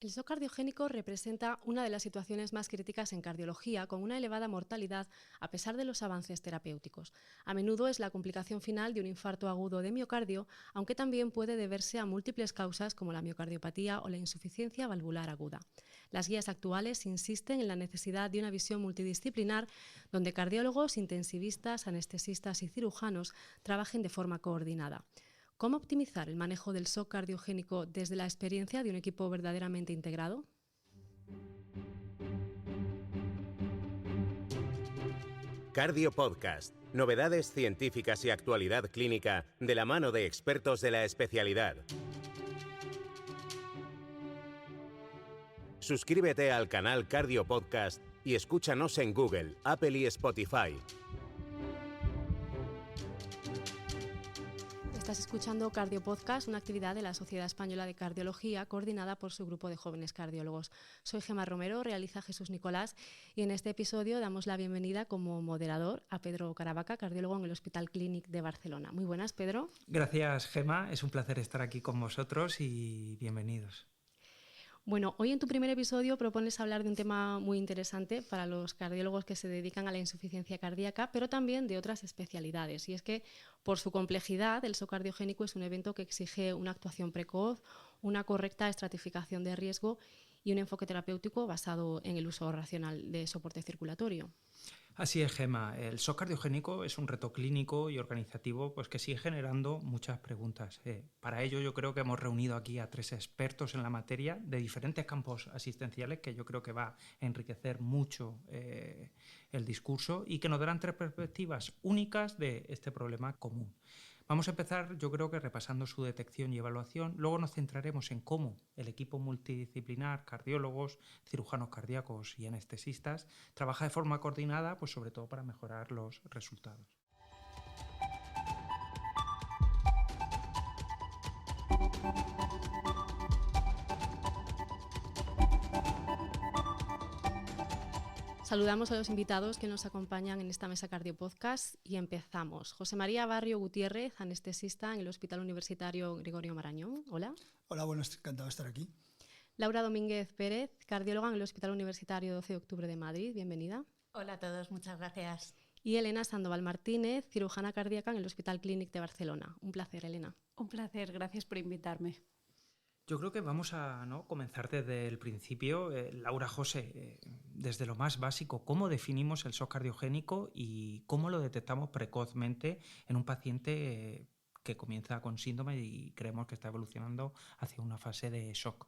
El shock cardiogénico representa una de las situaciones más críticas en cardiología, con una elevada mortalidad a pesar de los avances terapéuticos. A menudo es la complicación final de un infarto agudo de miocardio, aunque también puede deberse a múltiples causas como la miocardiopatía o la insuficiencia valvular aguda. Las guías actuales insisten en la necesidad de una visión multidisciplinar donde cardiólogos, intensivistas, anestesistas y cirujanos trabajen de forma coordinada. ¿Cómo optimizar el manejo del shock cardiogénico desde la experiencia de un equipo verdaderamente integrado? Cardio Podcast. Novedades científicas y actualidad clínica de la mano de expertos de la especialidad. Suscríbete al canal Cardio Podcast y escúchanos en Google, Apple y Spotify. Estás escuchando Cardio Podcast, una actividad de la Sociedad Española de Cardiología coordinada por su grupo de jóvenes cardiólogos. Soy Gemma Romero, realiza Jesús Nicolás y en este episodio damos la bienvenida como moderador a Pedro Caravaca, cardiólogo en el Hospital Clínic de Barcelona. Muy buenas, Pedro. Gracias, Gemma. Es un placer estar aquí con vosotros y bienvenidos. Bueno, hoy en tu primer episodio propones hablar de un tema muy interesante para los cardiólogos que se dedican a la insuficiencia cardíaca, pero también de otras especialidades. Y es que, por su complejidad, el shock cardiogénico es un evento que exige una actuación precoz, una correcta estratificación de riesgo y un enfoque terapéutico basado en el uso racional de soporte circulatorio. Así es, Gemma. El shock cardiogénico es un reto clínico y organizativo pues, que sigue generando muchas preguntas. Para ello yo creo que hemos reunido aquí a 3 expertos en la materia de diferentes campos asistenciales que yo creo que va a enriquecer mucho el discurso y que nos darán 3 perspectivas únicas de este problema común. Vamos a empezar, yo creo que repasando su detección y evaluación, luego nos centraremos en cómo el equipo multidisciplinar, cardiólogos, cirujanos cardíacos y anestesistas, trabaja de forma coordinada, pues sobre todo para mejorar los resultados. Saludamos a los invitados que nos acompañan en esta mesa Cardio Podcast y empezamos. José María Barrio Gutiérrez, anestesista en el Hospital Universitario Gregorio Marañón. Hola. Hola, bueno, encantado de estar aquí. Laura Domínguez Pérez, cardióloga en el Hospital Universitario 12 de Octubre de Madrid. Bienvenida. Hola a todos, muchas gracias. Y Elena Sandoval Martínez, cirujana cardíaca en el Hospital Clínic de Barcelona. Un placer, Elena. Un placer, gracias por invitarme. Yo creo que vamos a comenzar desde el principio. Laura, José, desde lo más básico, ¿cómo definimos el shock cardiogénico y cómo lo detectamos precozmente en un paciente que comienza con síndrome y creemos que está evolucionando hacia una fase de shock?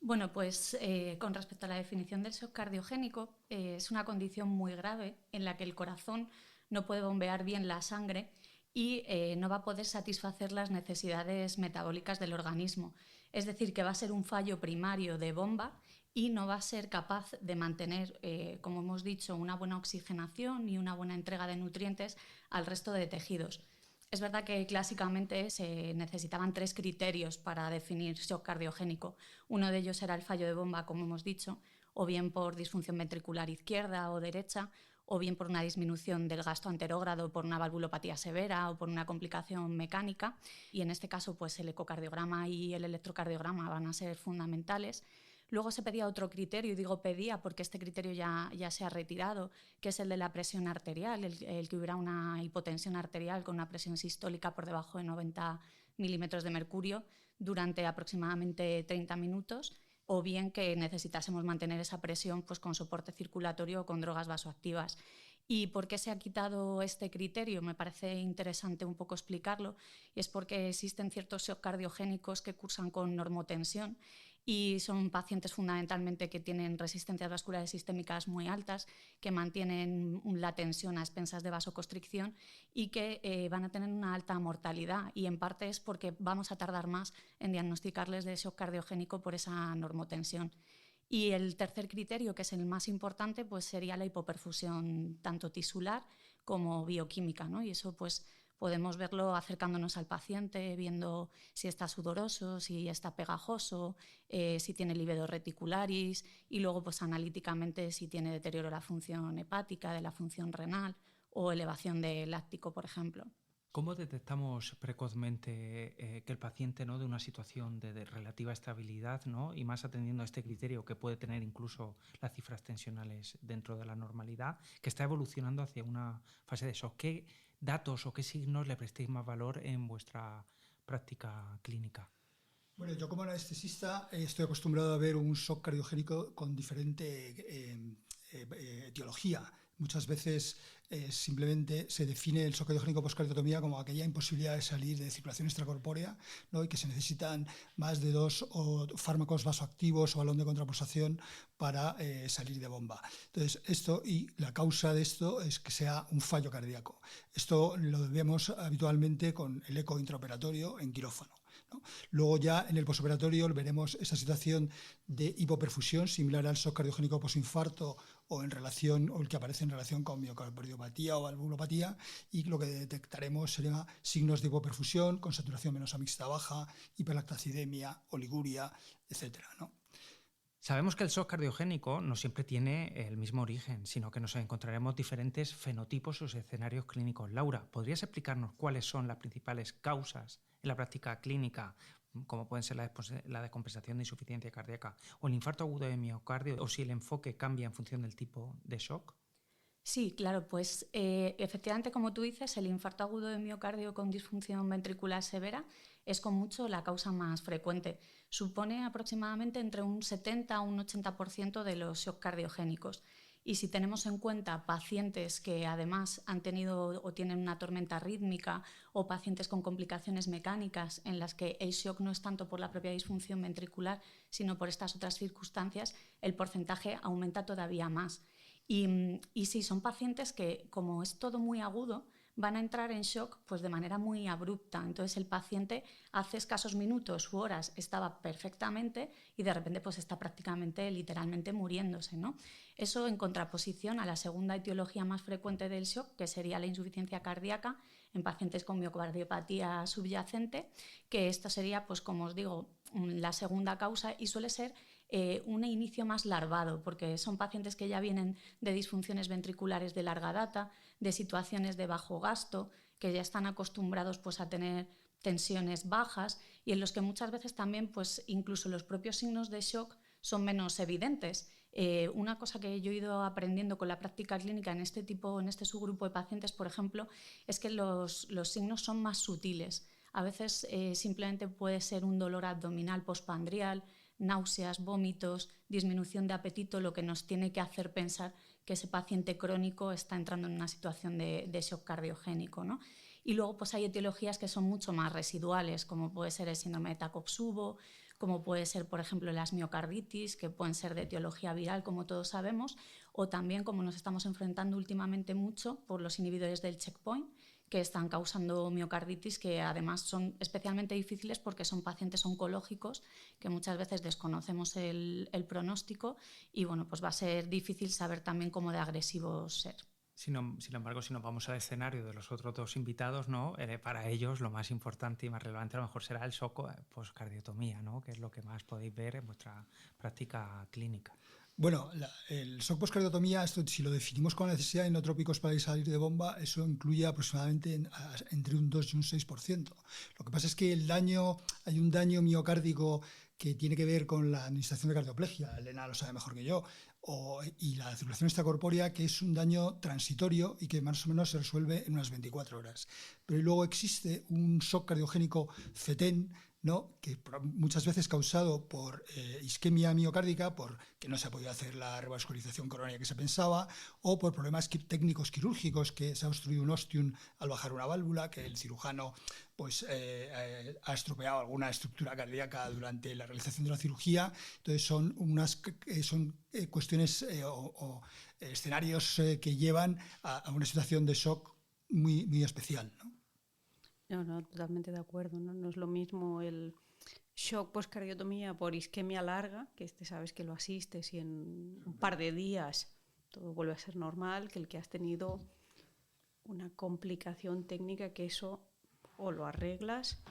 Bueno, pues con respecto a la definición del shock cardiogénico, es una condición muy grave en la que el corazón no puede bombear bien la sangre y no va a poder satisfacer las necesidades metabólicas del organismo. Es decir, que va a ser un fallo primario de bomba y no va a ser capaz de mantener, como hemos dicho, una buena oxigenación y una buena entrega de nutrientes al resto de tejidos. Es verdad que clásicamente se necesitaban 3 criterios para definir shock cardiogénico. Uno de ellos era el fallo de bomba, como hemos dicho, o bien por disfunción ventricular izquierda o derecha, o bien por una disminución del gasto anterógrado, por una valvulopatía severa o por una complicación mecánica. Y en este caso, pues el ecocardiograma y el electrocardiograma van a ser fundamentales. Luego se pedía otro criterio, y digo pedía porque este criterio ya se ha retirado, que es el de la presión arterial, el que hubiera una hipotensión arterial con una presión sistólica por debajo de 90 milímetros de mercurio durante aproximadamente 30 minutos, o bien que necesitásemos mantener esa presión pues, con soporte circulatorio o con drogas vasoactivas. ¿Y por qué se ha quitado este criterio? Me parece interesante un poco explicarlo, y es porque existen ciertos shock cardiogénicos que cursan con normotensión y son pacientes fundamentalmente que tienen resistencias vasculares sistémicas muy altas, que mantienen la tensión a expensas de vasoconstricción y que van a tener una alta mortalidad, y en parte es porque vamos a tardar más en diagnosticarles de shock cardiogénico por esa normotensión. Y el tercer criterio, que es el más importante, pues sería la hipoperfusión tanto tisular como bioquímica, ¿no? Y eso pues podemos verlo acercándonos al paciente, viendo si está sudoroso, si está pegajoso, si tiene livedo reticularis, y luego pues analíticamente si tiene deterioro de la función hepática, de la función renal o elevación de láctico, por ejemplo. ¿Cómo detectamos precozmente que el paciente, ¿no?, de una situación de relativa estabilidad, ¿no?, y más atendiendo a este criterio que puede tener incluso las cifras tensionales dentro de la normalidad, que está evolucionando hacia una fase de shock? ¿Qué datos o qué signos le prestéis más valor en vuestra práctica clínica? Bueno, yo como anestesista estoy acostumbrado a ver un shock cardiogénico con diferente etiología. Muchas veces simplemente se define el shock cardiogénico postcardiotomía como aquella imposibilidad de salir de circulación extracorpórea, ¿no?, y que se necesitan más de 2 fármacos vasoactivos o balón de contrapulsación para salir de bomba. Entonces, esto, y la causa de esto es que sea un fallo cardíaco. Esto lo vemos habitualmente con el eco intraoperatorio en quirófano, ¿no? Luego ya en el posoperatorio veremos esa situación de hipoperfusión similar al shock cardiogénico posinfarto o el que aparece en relación con miocardiopatía o valvulopatía, y lo que detectaremos será signos de hipoperfusión con saturación venosa mixta baja, hiperlactacidemia, oliguria, etcétera, ¿no? Sabemos que el shock cardiogénico no siempre tiene el mismo origen, sino que nos encontraremos diferentes fenotipos o escenarios clínicos. Laura, ¿podrías explicarnos cuáles son las principales causas en la práctica clínica, como pueden ser la descompensación de insuficiencia cardíaca o el infarto agudo de miocardio, o si el enfoque cambia en función del tipo de shock? Sí, claro, pues efectivamente, como tú dices, el infarto agudo de miocardio con disfunción ventricular severa es con mucho la causa más frecuente. Supone aproximadamente entre un 70 a un 80% de los shock cardiogénicos. Y si tenemos en cuenta pacientes que además han tenido o tienen una tormenta rítmica, o pacientes con complicaciones mecánicas en las que el shock no es tanto por la propia disfunción ventricular, sino por estas otras circunstancias, el porcentaje aumenta todavía más. Y sí, son pacientes que, como es todo muy agudo, van a entrar en shock pues de manera muy abrupta. Entonces el paciente hace escasos minutos u horas estaba perfectamente y de repente pues está prácticamente, literalmente muriéndose, ¿no? Eso en contraposición a la segunda etiología más frecuente del shock, que sería la insuficiencia cardíaca en pacientes con miocardiopatía subyacente, que esto sería, pues como os digo, la segunda causa, y suele ser un inicio más larvado, porque son pacientes que ya vienen de disfunciones ventriculares de larga data, de situaciones de bajo gasto, que ya están acostumbrados pues, a tener tensiones bajas, y en los que muchas veces también pues, incluso los propios signos de shock son menos evidentes. Una cosa que yo he ido aprendiendo con la práctica clínica en este subgrupo de pacientes, por ejemplo, es que los signos son más sutiles. A veces simplemente puede ser un dolor abdominal postpandrial, náuseas, vómitos, disminución de apetito, lo que nos tiene que hacer pensar que ese paciente crónico está entrando en una situación de shock cardiogénico, ¿no? Y luego pues hay etiologías que son mucho más residuales, como puede ser el síndrome de Takotsubo, como puede ser, por ejemplo, las miocarditis, que pueden ser de etiología viral, como todos sabemos, o también, como nos estamos enfrentando últimamente mucho, por los inhibidores del checkpoint, que están causando miocarditis, que además son especialmente difíciles porque son pacientes oncológicos que muchas veces desconocemos el pronóstico, y bueno, pues va a ser difícil saber también cómo de agresivos ser. Sin embargo, si nos vamos al escenario de los otros dos invitados, ¿no? Para ellos lo más importante y más relevante a lo mejor será el shock postcardiotomía, ¿no?, que es lo que más podéis ver en vuestra práctica clínica. Bueno, el shock postcardiotomía, esto, si lo definimos con necesidad de inotrópicos para salir de bomba, eso incluye aproximadamente entre un 2 y un 6%. Lo que pasa es que hay un daño miocárdico que tiene que ver con la administración de cardioplegia, Elena lo sabe mejor que yo, y la circulación extracorpórea, que es un daño transitorio y que más o menos se resuelve en unas 24 horas. Pero luego existe un shock cardiogénico fetén, ¿no?, que muchas veces causado por isquemia miocárdica, porque no se ha podido hacer la revascularización coronaria que se pensaba, o por problemas técnicos quirúrgicos, que se ha obstruido un ostium al bajar una válvula, que el cirujano pues, ha estropeado alguna estructura cardíaca durante la realización de la cirugía. Entonces son cuestiones o escenarios que llevan a una situación de shock muy, muy especial, ¿no? No, totalmente de acuerdo, ¿no? No es lo mismo el shock postcardiotomía por isquemia larga, que sabes que lo asistes y en un par de días todo vuelve a ser normal, que el que has tenido una complicación técnica, que eso o lo arreglas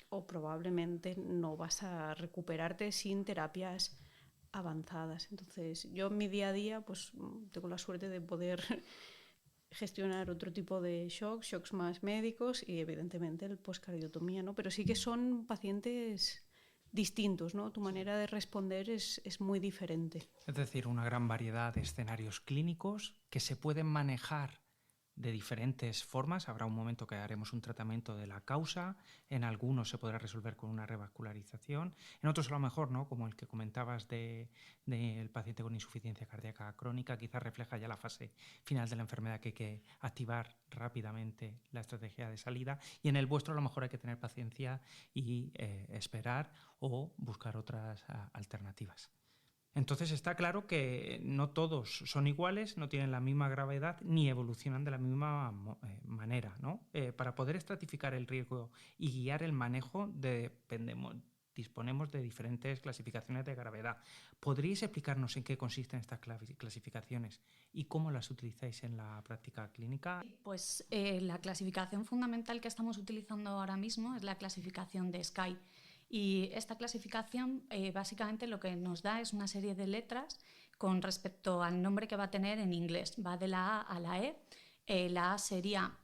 o probablemente no vas a recuperarte sin terapias avanzadas. Entonces, yo en mi día a día pues tengo la suerte de poder gestionar otro tipo de shocks más médicos y evidentemente el postcardiotomía, ¿no? Pero sí que son pacientes distintos, ¿no? Tu manera de responder es muy diferente. Es decir, una gran variedad de escenarios clínicos que se pueden manejar de diferentes formas. Habrá un momento que haremos un tratamiento de la causa, en algunos se podrá resolver con una revascularización, en otros a lo mejor, ¿no? Como el que comentabas del paciente con insuficiencia cardíaca crónica, quizás refleja ya la fase final de la enfermedad que hay que activar rápidamente la estrategia de salida, y en el vuestro a lo mejor hay que tener paciencia y esperar o buscar otras alternativas. Entonces está claro que no todos son iguales, no tienen la misma gravedad ni evolucionan de la misma manera, ¿no? Para poder estratificar el riesgo y guiar el manejo disponemos de diferentes clasificaciones de gravedad. ¿Podríais explicarnos en qué consisten estas clasificaciones y cómo las utilizáis en la práctica clínica? Pues la clasificación fundamental que estamos utilizando ahora mismo es la clasificación de SCAI. Y esta clasificación básicamente lo que nos da es una serie de letras con respecto al nombre que va a tener en inglés. Va de la A a la E. La A sería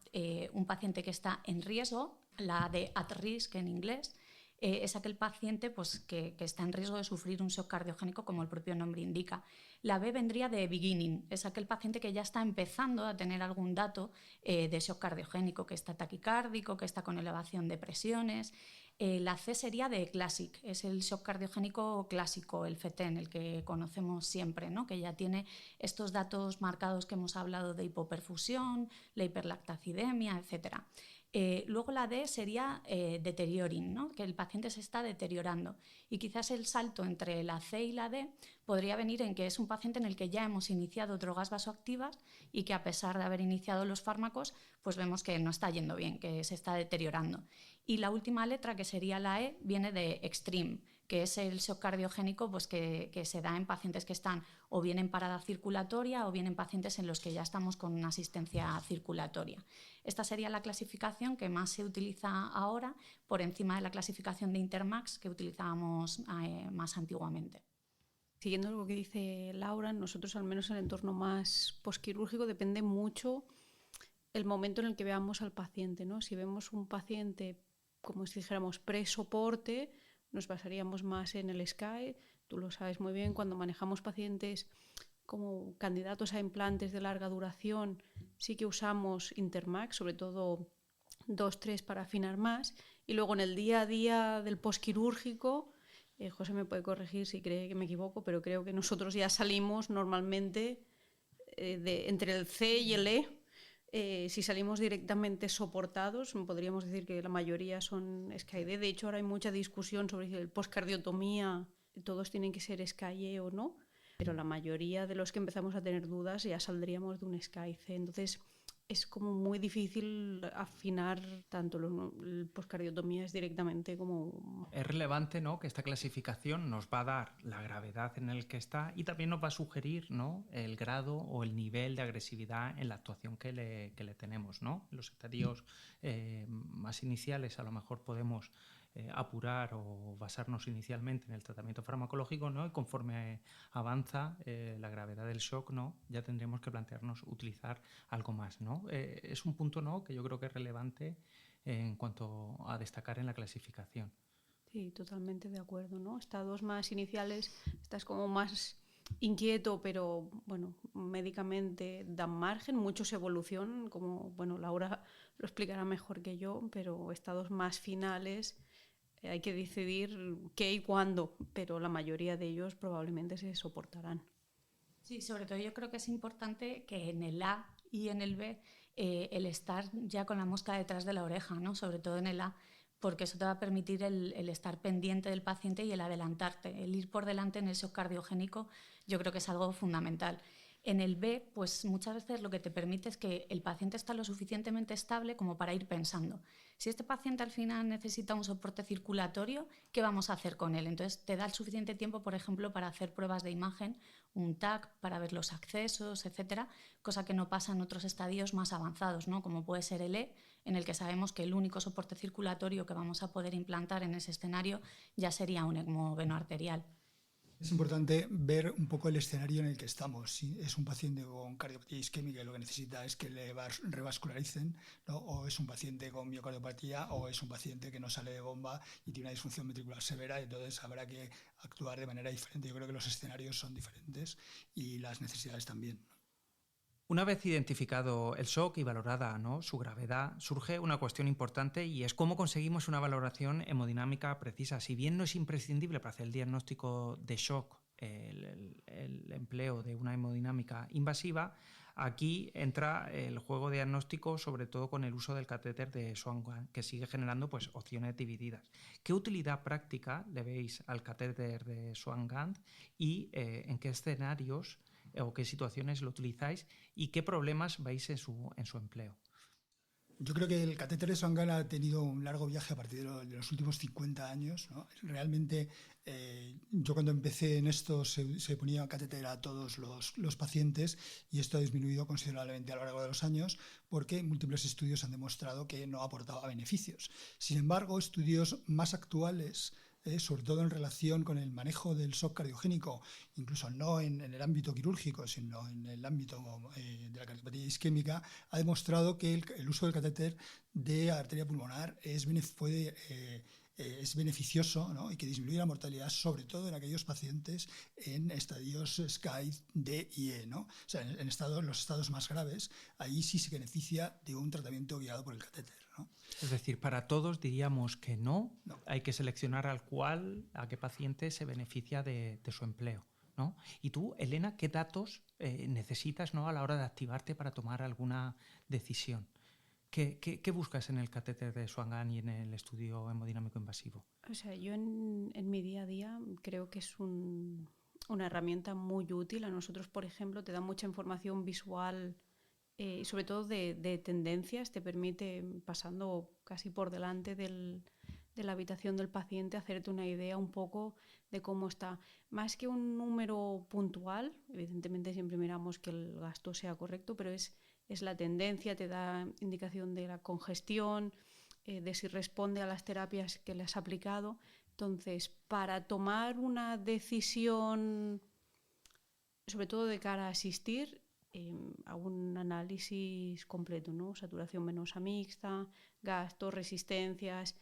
un paciente que está en riesgo, la A de at risk en inglés. Es aquel paciente pues, que está en riesgo de sufrir un shock cardiogénico, como el propio nombre indica. La B vendría de beginning, es aquel paciente que ya está empezando a tener algún dato de shock cardiogénico, que está taquicárdico, que está con elevación de presiones. La C sería de classic, es el shock cardiogénico clásico, el FETEN, el que conocemos siempre, ¿no? Que ya tiene estos datos marcados que hemos hablado de hipoperfusión, la hiperlactacidemia, etc. Luego la D sería deterioring, ¿no? Que el paciente se está deteriorando. Y quizás el salto entre la C y la D podría venir en que es un paciente en el que ya hemos iniciado drogas vasoactivas y que a pesar de haber iniciado los fármacos, pues vemos que no está yendo bien, que se está deteriorando. Y la última letra, que sería la E, viene de extreme, que es el shock cardiogénico pues, que se da en pacientes que están o bien en parada circulatoria o bien en pacientes en los que ya estamos con una asistencia circulatoria. Esta sería la clasificación que más se utiliza ahora, por encima de la clasificación de Intermax que utilizábamos más antiguamente. Siguiendo lo que dice Laura, nosotros al menos en el entorno más posquirúrgico depende mucho el momento en el que veamos al paciente, ¿no? Si vemos un paciente, como si dijéramos, pre-soporte, nos basaríamos más en el SCAI. Tú lo sabes muy bien, cuando manejamos pacientes como candidatos a implantes de larga duración, sí que usamos Intermax, sobre todo 2-3 para afinar más. Y luego en el día a día del posquirúrgico, José me puede corregir si cree que me equivoco, pero creo que nosotros ya salimos normalmente entre el C y el E. Si salimos directamente soportados, podríamos decir que la mayoría son SCAI-D. De hecho, ahora hay mucha discusión sobre si el postcardiotomía todos tienen que ser SCAI-E o no, pero la mayoría de los que empezamos a tener dudas ya saldríamos de un SCAI-C. Entonces, es como muy difícil afinar tanto el postcardiotomía es directamente como... Es relevante, ¿no?, que esta clasificación nos va a dar la gravedad en el que está y también nos va a sugerir, ¿no?, el grado o el nivel de agresividad en la actuación que le tenemos, ¿no? En los estadios más iniciales a lo mejor podemos apurar o basarnos inicialmente en el tratamiento farmacológico, ¿no? Y conforme avanza la gravedad del shock, ¿no?, ya tendremos que plantearnos utilizar algo más, ¿no? Es un punto, ¿no?, que yo creo que es relevante en cuanto a destacar en la clasificación. Sí, totalmente de acuerdo, ¿no? Estados más iniciales, estás como más inquieto, pero bueno, médicamente dan margen, muchos evolucionan, como bueno, Laura lo explicará mejor que yo, pero estados más finales hay que decidir qué y cuándo, pero la mayoría de ellos probablemente se soportarán. Sí, sobre todo yo creo que es importante que en el A y en el B el estar ya con la mosca detrás de la oreja, ¿no? Sobre todo en el A, porque eso te va a permitir el estar pendiente del paciente y el adelantarte, el ir por delante en el shock cardiogénico, yo creo que es algo fundamental. En el B, pues muchas veces lo que te permite es que el paciente está lo suficientemente estable como para ir pensando. Si este paciente al final necesita un soporte circulatorio, ¿qué vamos a hacer con él? Entonces te da el suficiente tiempo, por ejemplo, para hacer pruebas de imagen, un TAC, para ver los accesos, etcétera, cosa que no pasa en otros estadios más avanzados, ¿no? Como puede ser el E, en el que sabemos que el único soporte circulatorio que vamos a poder implantar en ese escenario ya sería un ECMO venoarterial. Es importante ver un poco el escenario en el que estamos. Si es un paciente con cardiopatía isquémica y lo que necesita es que le revascularicen, ¿no? O es un paciente con miocardiopatía, o es un paciente que no sale de bomba y tiene una disfunción ventricular severa, y entonces habrá que actuar de manera diferente. Yo creo que los escenarios son diferentes y las necesidades también. Una vez identificado el shock y valorada, ¿no?, su gravedad, surge una cuestión importante, y es cómo conseguimos una valoración hemodinámica precisa. Si bien no es imprescindible para hacer el diagnóstico de shock el empleo de una hemodinámica invasiva, aquí entra el juego diagnóstico, sobre todo con el uso del catéter de Swan-Ganz, que sigue generando pues, opciones divididas. ¿Qué utilidad práctica le veis al catéter de Swan-Ganz y en qué escenarios o qué situaciones lo utilizáis y qué problemas veis en su empleo? Yo creo que el catéter de Swan-Ganz ha tenido un largo viaje a partir de los últimos 50 años, ¿no? Realmente, yo cuando empecé en esto se ponía catéter a todos los pacientes, y esto ha disminuido considerablemente a lo largo de los años porque múltiples estudios han demostrado que no aportaba beneficios. Sin embargo, estudios más actuales, sobre todo en relación con el manejo del shock cardiogénico, incluso no en el ámbito quirúrgico, sino en el ámbito de la cardiopatía isquémica, ha demostrado que el uso del catéter de arteria pulmonar es beneficioso, ¿no? Y que disminuye la mortalidad, sobre todo en aquellos pacientes en estadios SCAID, D y E, ¿no? O sea, en los estados más graves, ahí sí se beneficia de un tratamiento guiado por el catéter, ¿no? Es decir, para todos diríamos que no. Hay que seleccionar a qué paciente se beneficia de su empleo, ¿no? Y tú, Elena, ¿qué datos necesitas, ¿no?, a la hora de activarte para tomar alguna decisión? ¿Qué buscas en el catéter de Swan-Ganz y en el estudio hemodinámico invasivo? O sea, yo en mi día a día creo que es una herramienta muy útil. A nosotros, por ejemplo, te da mucha información visual, sobre todo de tendencias. Te permite, pasando casi por delante de la habitación del paciente, hacerte una idea un poco de cómo está. Más que un número puntual, evidentemente siempre miramos que el gasto sea correcto, pero es la tendencia, te da indicación de la congestión, de si responde a las terapias que le has aplicado. Entonces, para tomar una decisión, sobre todo de cara a asistir, a un análisis completo, ¿no? Saturación venosa mixta, gastos, resistencias,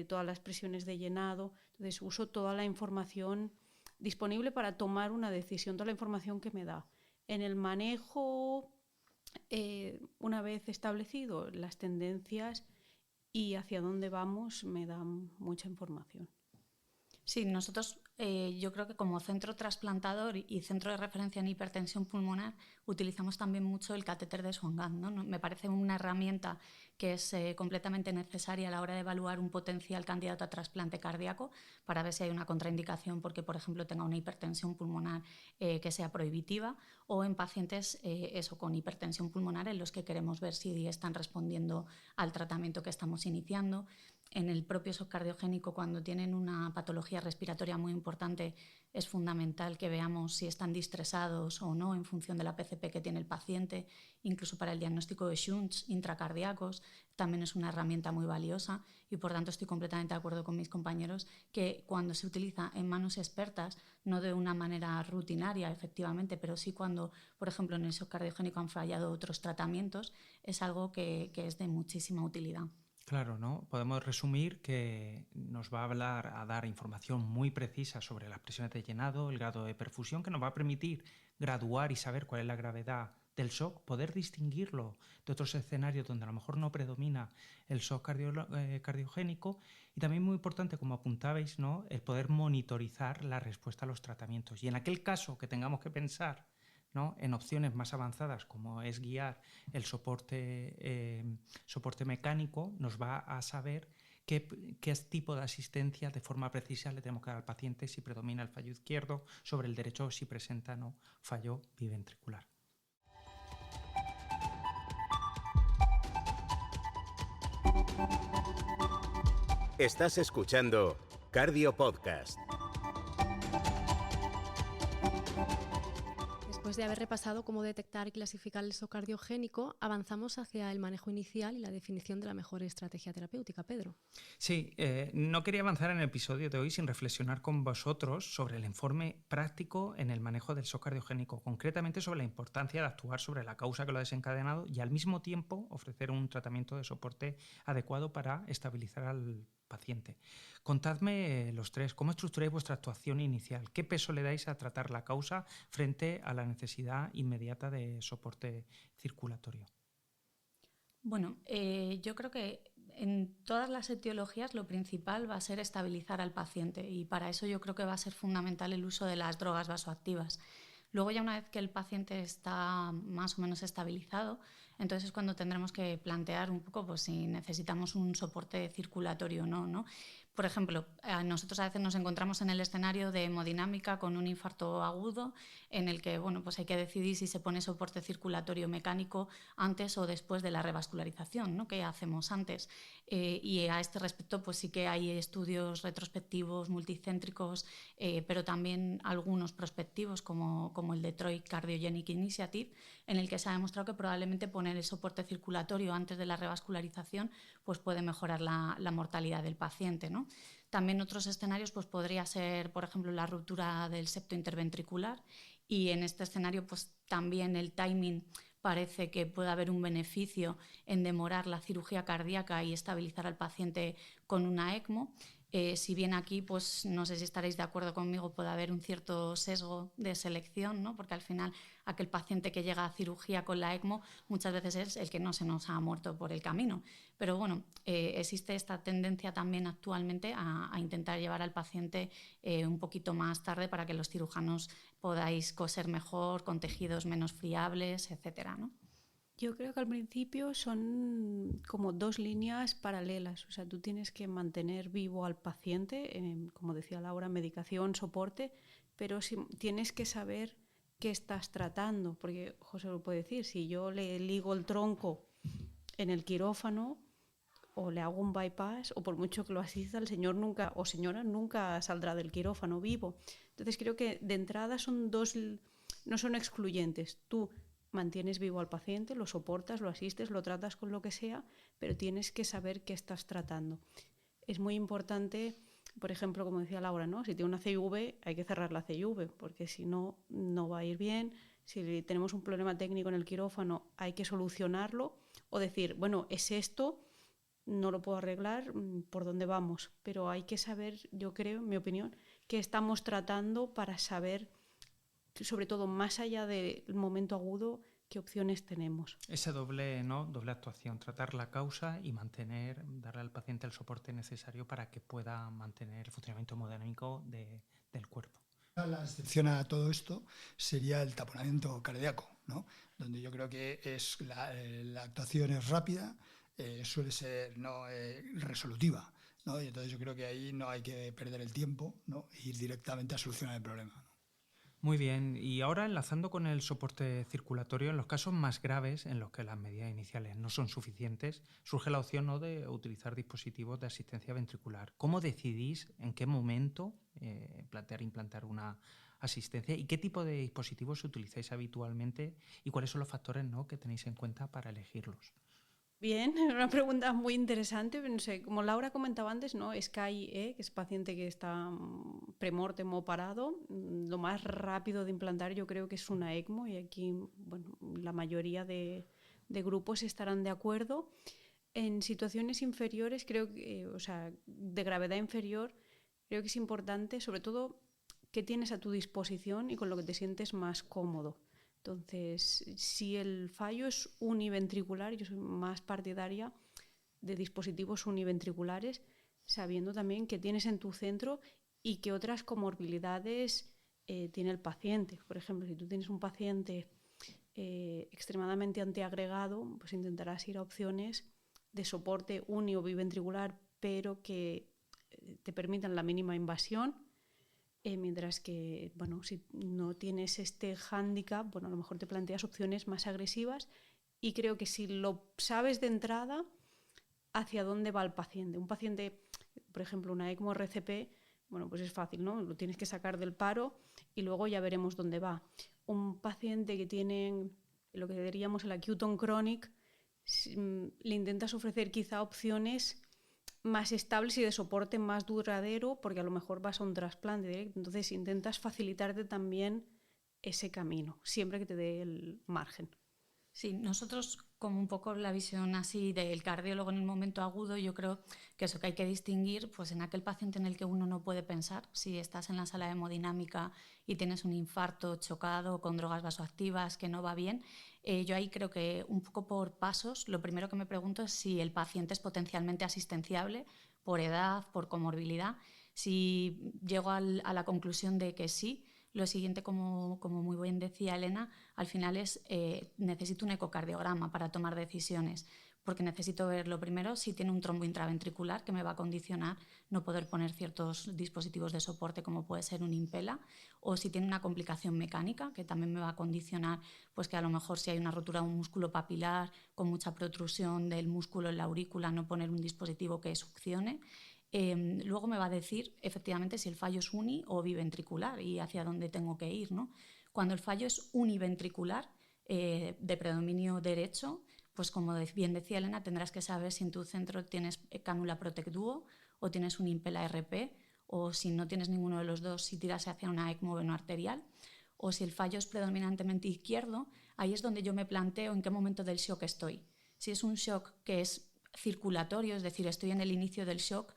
todas las presiones de llenado. Entonces, uso toda la información disponible para tomar una decisión, toda la información que me da. En el manejo, una vez establecido las tendencias y hacia dónde vamos, me dan mucha información. Sí, nosotros yo creo que como centro trasplantador y centro de referencia en hipertensión pulmonar utilizamos también mucho el catéter de Swan-Ganz, ¿no? Me parece una herramienta que es completamente necesaria a la hora de evaluar un potencial candidato a trasplante cardíaco para ver si hay una contraindicación porque, por ejemplo, tenga una hipertensión pulmonar que sea prohibitiva, o en pacientes con hipertensión pulmonar en los que queremos ver si están respondiendo al tratamiento que estamos iniciando. En el propio shock cardiogénico, cuando tienen una patología respiratoria muy importante, es fundamental que veamos si están distresados o no en función de la PCP que tiene el paciente. Incluso para el diagnóstico de shunts intracardíacos también es una herramienta muy valiosa, y por tanto estoy completamente de acuerdo con mis compañeros que cuando se utiliza en manos expertas, no de una manera rutinaria efectivamente, pero sí cuando, por ejemplo, en el shock cardiogénico han fallado otros tratamientos, es algo que es de muchísima utilidad. Claro, ¿no? Podemos resumir que nos va a dar información muy precisa sobre las presiones de llenado, el grado de perfusión, que nos va a permitir graduar y saber cuál es la gravedad del shock, poder distinguirlo de otros escenarios donde a lo mejor no predomina el shock cardiogénico, y también muy importante, como apuntabais, ¿no?, el poder monitorizar la respuesta a los tratamientos. Y en aquel caso que tengamos que pensar, ¿no?, en opciones más avanzadas como es guiar el soporte mecánico, nos va a saber qué tipo de asistencia de forma precisa le tenemos que dar al paciente si predomina el fallo izquierdo sobre el derecho o si presenta fallo biventricular. Estás escuchando Cardio Podcast. Después de haber repasado cómo detectar y clasificar el shock cardiogénico, avanzamos hacia el manejo inicial y la definición de la mejor estrategia terapéutica. Pedro. Sí, no quería avanzar en el episodio de hoy sin reflexionar con vosotros sobre el informe práctico en el manejo del shock cardiogénico, concretamente sobre la importancia de actuar sobre la causa que lo ha desencadenado y al mismo tiempo ofrecer un tratamiento de soporte adecuado para estabilizar al paciente. Contadme los tres, ¿cómo estructuráis vuestra actuación inicial? ¿Qué peso le dais a tratar la causa frente a la necesidad inmediata de soporte circulatorio? Bueno, yo creo que en todas las etiologías lo principal va a ser estabilizar al paciente y para eso yo creo que va a ser fundamental el uso de las drogas vasoactivas. Luego ya una vez que el paciente está más o menos estabilizado, entonces es cuando tendremos que plantear un poco pues, si necesitamos un soporte circulatorio o no, ¿no? Por ejemplo, nosotros a veces nos encontramos en el escenario de hemodinámica con un infarto agudo en el que bueno, pues hay que decidir si se pone soporte circulatorio mecánico antes o después de la revascularización, ¿no? ¿Qué hacemos antes? Y a este respecto pues sí que hay estudios retrospectivos, multicéntricos, pero también algunos prospectivos como el Detroit Cardiogenic Initiative, en el que se ha demostrado que probablemente poner el soporte circulatorio antes de la revascularización pues puede mejorar la mortalidad del paciente, ¿no? También otros escenarios pues podría ser, por ejemplo, la ruptura del septo interventricular y en este escenario pues también el timing parece que puede haber un beneficio en demorar la cirugía cardíaca y estabilizar al paciente con una ECMO. Si bien aquí, pues no sé si estaréis de acuerdo conmigo, puede haber un cierto sesgo de selección, ¿no? Porque al final aquel paciente que llega a cirugía con la ECMO muchas veces es el que no se nos ha muerto por el camino. Pero bueno, existe esta tendencia también actualmente a intentar llevar al paciente un poquito más tarde para que los cirujanos podáis coser mejor, con tejidos menos friables, etcétera, ¿no? Yo creo que al principio son como dos líneas paralelas. O sea, tú tienes que mantener vivo al paciente, como decía Laura, medicación, soporte, pero tienes que saber qué estás tratando. Porque José lo puede decir, si yo le ligo el tronco en el quirófano o le hago un bypass, o por mucho que lo asista, el señor nunca o señora nunca saldrá del quirófano vivo. Entonces creo que de entrada son dos, no son excluyentes. Tú mantienes vivo al paciente, lo soportas, lo asistes, lo tratas con lo que sea, pero tienes que saber qué estás tratando. Es muy importante, por ejemplo, como decía Laura, ¿no? Si tiene una CIV, hay que cerrar la CIV, porque si no, no va a ir bien. Si tenemos un problema técnico en el quirófano, hay que solucionarlo o decir, bueno, es esto, no lo puedo arreglar, ¿por dónde vamos? Pero hay que saber, yo creo, en mi opinión, qué estamos tratando para saber, sobre todo más allá del momento agudo, qué opciones tenemos. Esa doble actuación, tratar la causa y darle al paciente el soporte necesario para que pueda mantener el funcionamiento hemodinámico del cuerpo. La excepción a todo esto sería el taponamiento cardíaco, ¿no? Donde yo creo que la actuación es rápida, suele ser resolutiva, ¿no? Y entonces yo creo que ahí no hay que perder el tiempo, ¿no? E ir directamente a solucionar el problema, ¿no? Muy bien, y ahora enlazando con el soporte circulatorio, en los casos más graves en los que las medidas iniciales no son suficientes, surge la opción, ¿no?, de utilizar dispositivos de asistencia ventricular. ¿Cómo decidís en qué momento implantar una asistencia y qué tipo de dispositivos utilizáis habitualmente y cuáles son los factores, ¿no?, que tenéis en cuenta para elegirlos? Bien, una pregunta muy interesante. No sé, como Laura comentaba antes, ¿no? SCAI, que es paciente que está premortem o parado, lo más rápido de implantar yo creo que es una ECMO y aquí bueno, la mayoría de grupos estarán de acuerdo. En situaciones inferiores, creo que, o sea, de gravedad inferior, creo que es importante, sobre todo, qué tienes a tu disposición y con lo que te sientes más cómodo. Entonces, si el fallo es univentricular, yo soy más partidaria de dispositivos univentriculares, sabiendo también qué tienes en tu centro y qué otras comorbilidades tiene el paciente. Por ejemplo, si tú tienes un paciente extremadamente antiagregado, pues intentarás ir a opciones de soporte uni o biventricular, pero que te permitan la mínima invasión. Mientras que, bueno, si no tienes este hándicap, bueno, a lo mejor te planteas opciones más agresivas y creo que si lo sabes de entrada, hacia dónde va el paciente. Un paciente, por ejemplo, una ECMO RCP, bueno, pues es fácil, ¿no? Lo tienes que sacar del paro y y luego ya veremos dónde va. Un paciente que tiene lo que diríamos el acute on chronic, le intentas ofrecer quizá opciones más estables y de soporte más duradero, porque a lo mejor vas a un trasplante directo. Entonces intentas facilitarte también ese camino, siempre que te dé el margen. Sí, nosotros, como un poco la visión así del cardiólogo en el momento agudo, yo creo que eso que hay que distinguir, pues en aquel paciente en el que uno no puede pensar, si estás en la sala de hemodinámica y tienes un infarto chocado con drogas vasoactivas que no va bien, yo ahí creo que un poco por pasos, lo primero que me pregunto es si el paciente es potencialmente asistenciable por edad, por comorbilidad. Si llego a la conclusión de que sí, lo siguiente, como muy bien decía Elena, al final es necesito un ecocardiograma para tomar decisiones, porque necesito ver lo primero si tiene un trombo intraventricular que me va a condicionar no poder poner ciertos dispositivos de soporte como puede ser un Impella, o si tiene una complicación mecánica que también me va a condicionar, pues que a lo mejor si hay una rotura de un músculo papilar con mucha protrusión del músculo en la aurícula, no poner un dispositivo que succione. Luego me va a decir efectivamente si el fallo es uni o biventricular y hacia dónde tengo que ir, ¿no? Cuando el fallo es univentricular, de predominio derecho, pues como bien decía Elena, tendrás que saber si en tu centro tienes cánula Protect Duo o tienes un Impella RP, o si no tienes ninguno de los dos, si tiras hacia una ECMO venoarterial, o si el fallo es predominantemente izquierdo, ahí es donde yo me planteo en qué momento del shock estoy. Si es un shock que es circulatorio, es decir, estoy en el inicio del shock,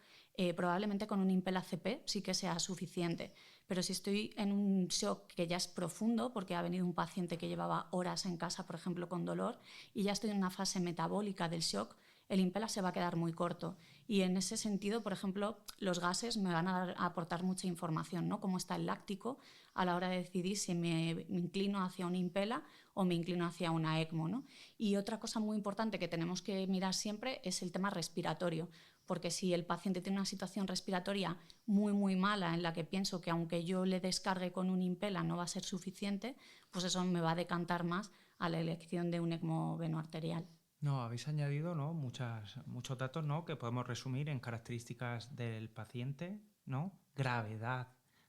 probablemente con un Impella CP sí que sea suficiente, pero si estoy en un shock que ya es profundo, porque ha venido un paciente que llevaba horas en casa, por ejemplo, con dolor, y ya estoy en una fase metabólica del shock, el Impella se va a quedar muy corto. Y en ese sentido, por ejemplo, los gases me van a aportar mucha información, ¿no? Cómo está el láctico a la hora de decidir si me inclino hacia un Impella o me inclino hacia una ECMO, ¿no? Y otra cosa muy importante que tenemos que mirar siempre es el tema respiratorio, porque si el paciente tiene una situación respiratoria muy, muy mala en la que pienso que aunque yo le descargue con un Impella no va a ser suficiente, pues eso me va a decantar más a la elección de un ECMO venoarterial. No, habéis añadido, ¿no?, muchos datos, ¿no?, que podemos resumir en características del paciente, ¿no?, gravedad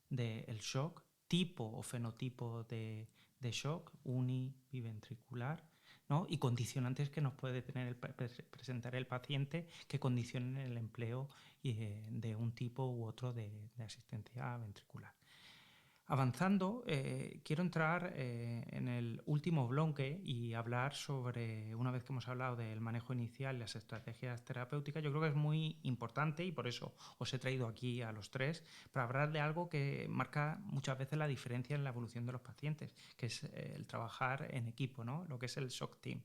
del shock, tipo o fenotipo de shock, uni, biventricular, ¿no?, y condicionantes que nos puede presentar el paciente que condicionen el empleo de un tipo u otro de asistencia ventricular. Avanzando, quiero entrar en el último bloque y hablar sobre, una vez que hemos hablado del manejo inicial y las estrategias terapéuticas, yo creo que es muy importante y por eso os he traído aquí a los tres para hablar de algo que marca muchas veces la diferencia en la evolución de los pacientes, que es el trabajar en equipo, ¿no?, lo que es el shock team.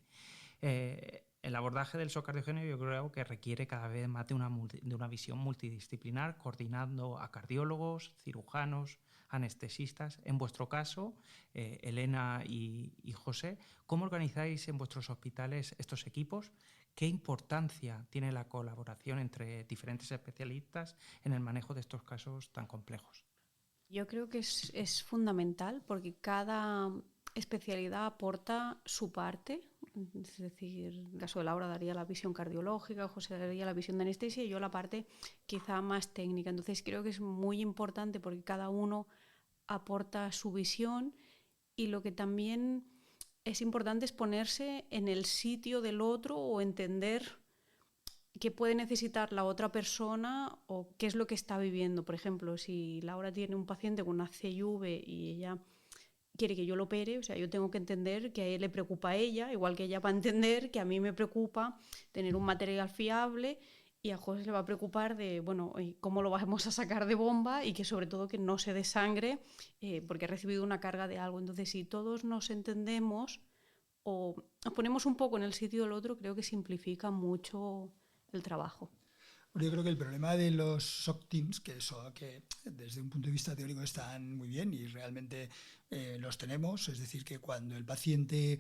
El abordaje del shock cardiogénico yo creo que requiere cada vez más de una visión multidisciplinar, coordinando a cardiólogos, cirujanos, anestesistas. En vuestro caso, Elena y José, ¿cómo organizáis en vuestros hospitales estos equipos? ¿Qué importancia tiene la colaboración entre diferentes especialistas en el manejo de estos casos tan complejos? Yo creo que es fundamental porque cada especialidad aporta su parte. Es decir, en el caso de Laura daría la visión cardiológica, José daría la visión de anestesia y yo la parte quizá más técnica. Entonces creo que es muy importante porque cada uno aporta su visión y lo que también es importante es ponerse en el sitio del otro o entender qué puede necesitar la otra persona o qué es lo que está viviendo. Por ejemplo, si Laura tiene un paciente con una CIV y ella quiere que yo lo opere, o sea, yo tengo que entender que a él le preocupa a ella, igual que ella va a entender que a mí me preocupa tener un material fiable y a José le va a preocupar de, bueno, cómo lo vamos a sacar de bomba y que sobre todo que no se desangre porque ha recibido una carga de algo. Entonces, si todos nos entendemos o nos ponemos un poco en el sitio del otro, creo que simplifica mucho el trabajo. Bueno, yo creo que el problema de los shock teams, que desde un punto de vista teórico están muy bien y realmente los tenemos, es decir, que cuando el paciente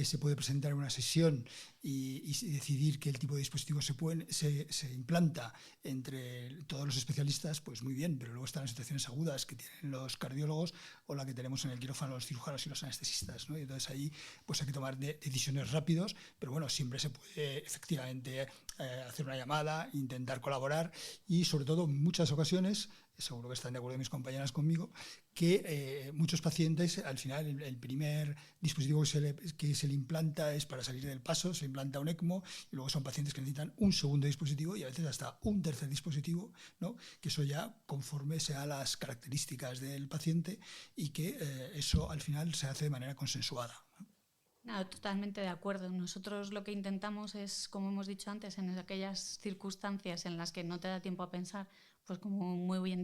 se puede presentar en una sesión y decidir qué tipo de dispositivo se implanta entre todos los especialistas, pues muy bien, pero luego están las situaciones agudas que tienen los cardiólogos o la que tenemos en el quirófano los cirujanos y los anestesistas, ¿no? Y entonces ahí pues hay que tomar decisiones rápidos, pero bueno, siempre se puede efectivamente hacer una llamada, intentar colaborar y sobre todo en muchas ocasiones seguro que están de acuerdo mis compañeras conmigo, que muchos pacientes, al final, el primer dispositivo que se le implanta es para salir del paso, se implanta un ECMO, y luego son pacientes que necesitan un segundo dispositivo y a veces hasta un tercer dispositivo, ¿no? Que eso ya conforme sea las características del paciente y que eso al final se hace de manera consensuada. No, totalmente de acuerdo. Nosotros lo que intentamos es, como hemos dicho antes, en aquellas circunstancias en las que no te da tiempo a pensar, pues como muy bien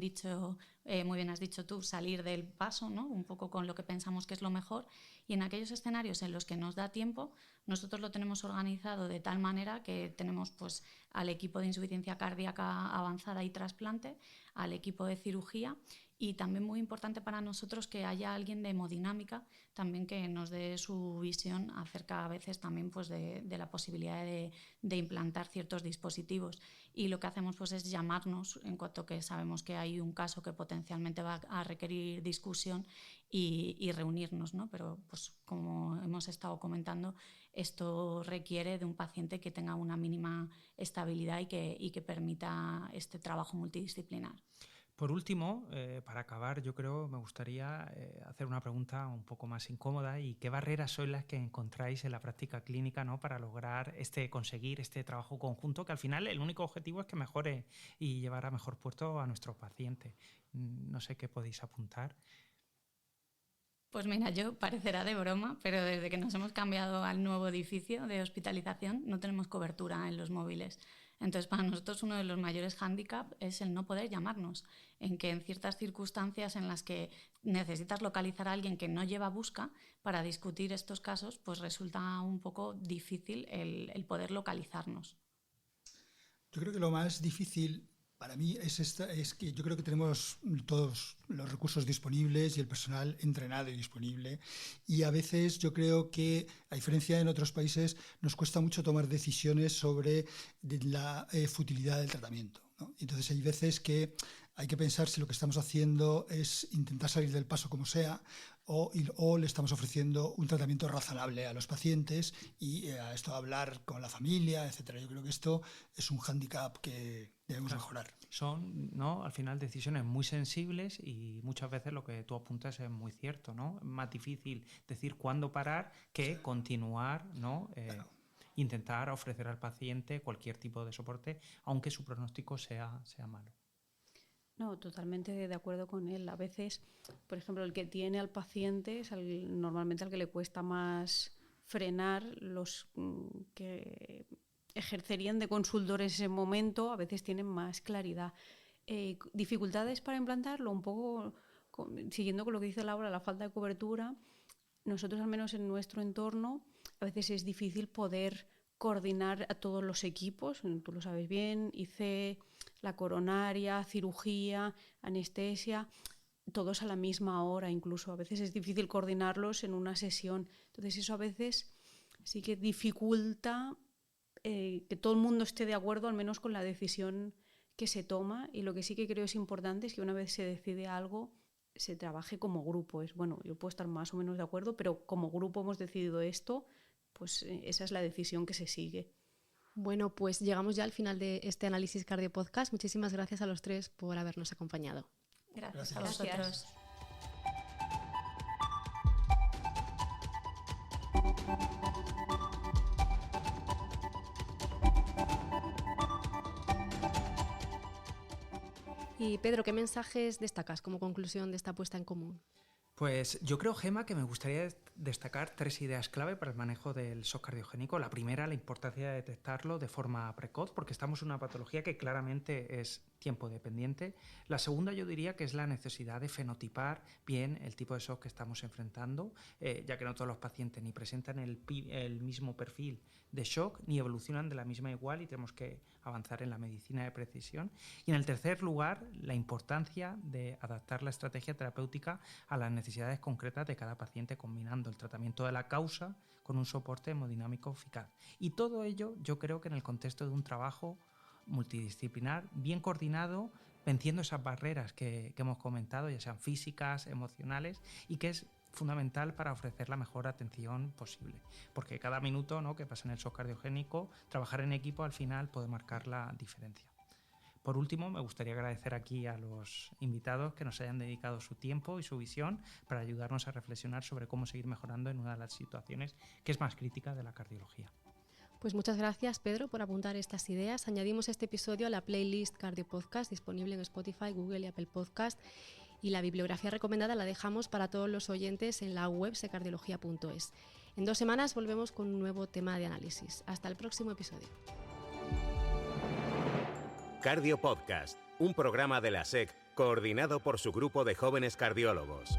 has dicho tú, salir del paso, ¿no? Un poco con lo que pensamos que es lo mejor. Y en aquellos escenarios en los que nos da tiempo, nosotros lo tenemos organizado de tal manera que tenemos pues al equipo de insuficiencia cardíaca avanzada y trasplante, al equipo de cirugía, y también muy importante para nosotros que haya alguien de hemodinámica también que nos dé su visión acerca a veces también pues de la posibilidad de implantar ciertos dispositivos. Y lo que hacemos pues es llamarnos en cuanto que sabemos que hay un caso que potencialmente va a requerir discusión y reunirnos, ¿no? Pero pues como hemos estado comentando, esto requiere de un paciente que tenga una mínima estabilidad y que permita este trabajo multidisciplinar. Por último, para acabar, yo creo me gustaría hacer una pregunta un poco más incómoda. ¿Y qué barreras son las que encontráis en la práctica clínica, ¿no? Para lograr conseguir este trabajo conjunto, que al final el único objetivo es que mejore y llevar a mejor puerto a nuestro paciente? No sé qué podéis apuntar. Pues mira, parecerá de broma, pero desde que nos hemos cambiado al nuevo edificio de hospitalización no tenemos cobertura en los móviles. Entonces, para nosotros uno de los mayores hándicaps es el no poder llamarnos, en que en ciertas circunstancias en las que necesitas localizar a alguien que no lleva busca para discutir estos casos, pues resulta un poco difícil el poder localizarnos. Yo creo que lo más difícil para mí es que yo creo que tenemos todos los recursos disponibles y el personal entrenado y disponible, y a veces yo creo que, a diferencia en otros países, nos cuesta mucho tomar decisiones sobre la futilidad del tratamiento, ¿no? Entonces hay veces que hay que pensar si lo que estamos haciendo es intentar salir del paso como sea, o le estamos ofreciendo un tratamiento razonable a los pacientes, y a esto hablar con la familia, etcétera. Yo creo que esto es un hándicap que debemos mejorar. Son, ¿no?, al final decisiones muy sensibles, y muchas veces lo que tú apuntas es muy cierto, ¿no? Es más difícil decir cuándo parar que continuar, ¿no? Claro. Intentar ofrecer al paciente cualquier tipo de soporte, aunque su pronóstico sea malo. No, totalmente de acuerdo con él. A veces, por ejemplo, el que tiene al paciente es normalmente al que le cuesta más frenar. Los que ejercerían de consultores en ese momento a veces tienen más claridad. Dificultades para implantarlo, un poco siguiendo con lo que dice Laura, la falta de cobertura. Nosotros, al menos en nuestro entorno, a veces es difícil poder coordinar a todos los equipos, tú lo sabes bien, IC, la coronaria, cirugía, anestesia, todos a la misma hora, incluso a veces es difícil coordinarlos en una sesión. Entonces eso a veces sí que dificulta que todo el mundo esté de acuerdo, al menos con la decisión que se toma, y lo que sí que creo es importante es que una vez se decide algo, se trabaje como grupo. Bueno, yo puedo estar más o menos de acuerdo, pero como grupo hemos decidido esto, pues esa es la decisión que se sigue. Bueno, pues llegamos ya al final de este Análisis Cardio Podcast. Muchísimas gracias a los tres por habernos acompañado. Gracias a vosotros. Y Pedro, ¿qué mensajes destacas como conclusión de esta puesta en común? Pues yo creo, Gemma, que me gustaría destacar 3 ideas clave para el manejo del shock cardiogénico. La primera, la importancia de detectarlo de forma precoz, porque estamos en una patología que claramente es tiempo dependiente. La segunda, yo diría que es la necesidad de fenotipar bien el tipo de shock que estamos enfrentando, ya que no todos los pacientes ni presentan el mismo perfil de shock ni evolucionan de la misma igual, y tenemos que avanzar en la medicina de precisión. Y en el tercer lugar, la importancia de adaptar la estrategia terapéutica a las necesidades concretas de cada paciente, combinando el tratamiento de la causa con un soporte hemodinámico eficaz. Y todo ello yo creo que en el contexto de un trabajo multidisciplinar, bien coordinado, venciendo esas barreras que hemos comentado, ya sean físicas, emocionales, y que es fundamental para ofrecer la mejor atención posible, porque cada minuto, ¿no?, que pasa en el shock cardiogénico, trabajar en equipo al final puede marcar la diferencia. Por último, me gustaría agradecer aquí a los invitados que nos hayan dedicado su tiempo y su visión para ayudarnos a reflexionar sobre cómo seguir mejorando en una de las situaciones que es más crítica de la cardiología. Pues muchas gracias, Pedro, por apuntar estas ideas. Añadimos este episodio a la playlist Cardio Podcast disponible en Spotify, Google y Apple Podcast. Y la bibliografía recomendada la dejamos para todos los oyentes en la web secardiología.es. En 2 semanas volvemos con un nuevo tema de análisis. Hasta el próximo episodio. Cardio Podcast, un programa de la SEC coordinado por su grupo de jóvenes cardiólogos.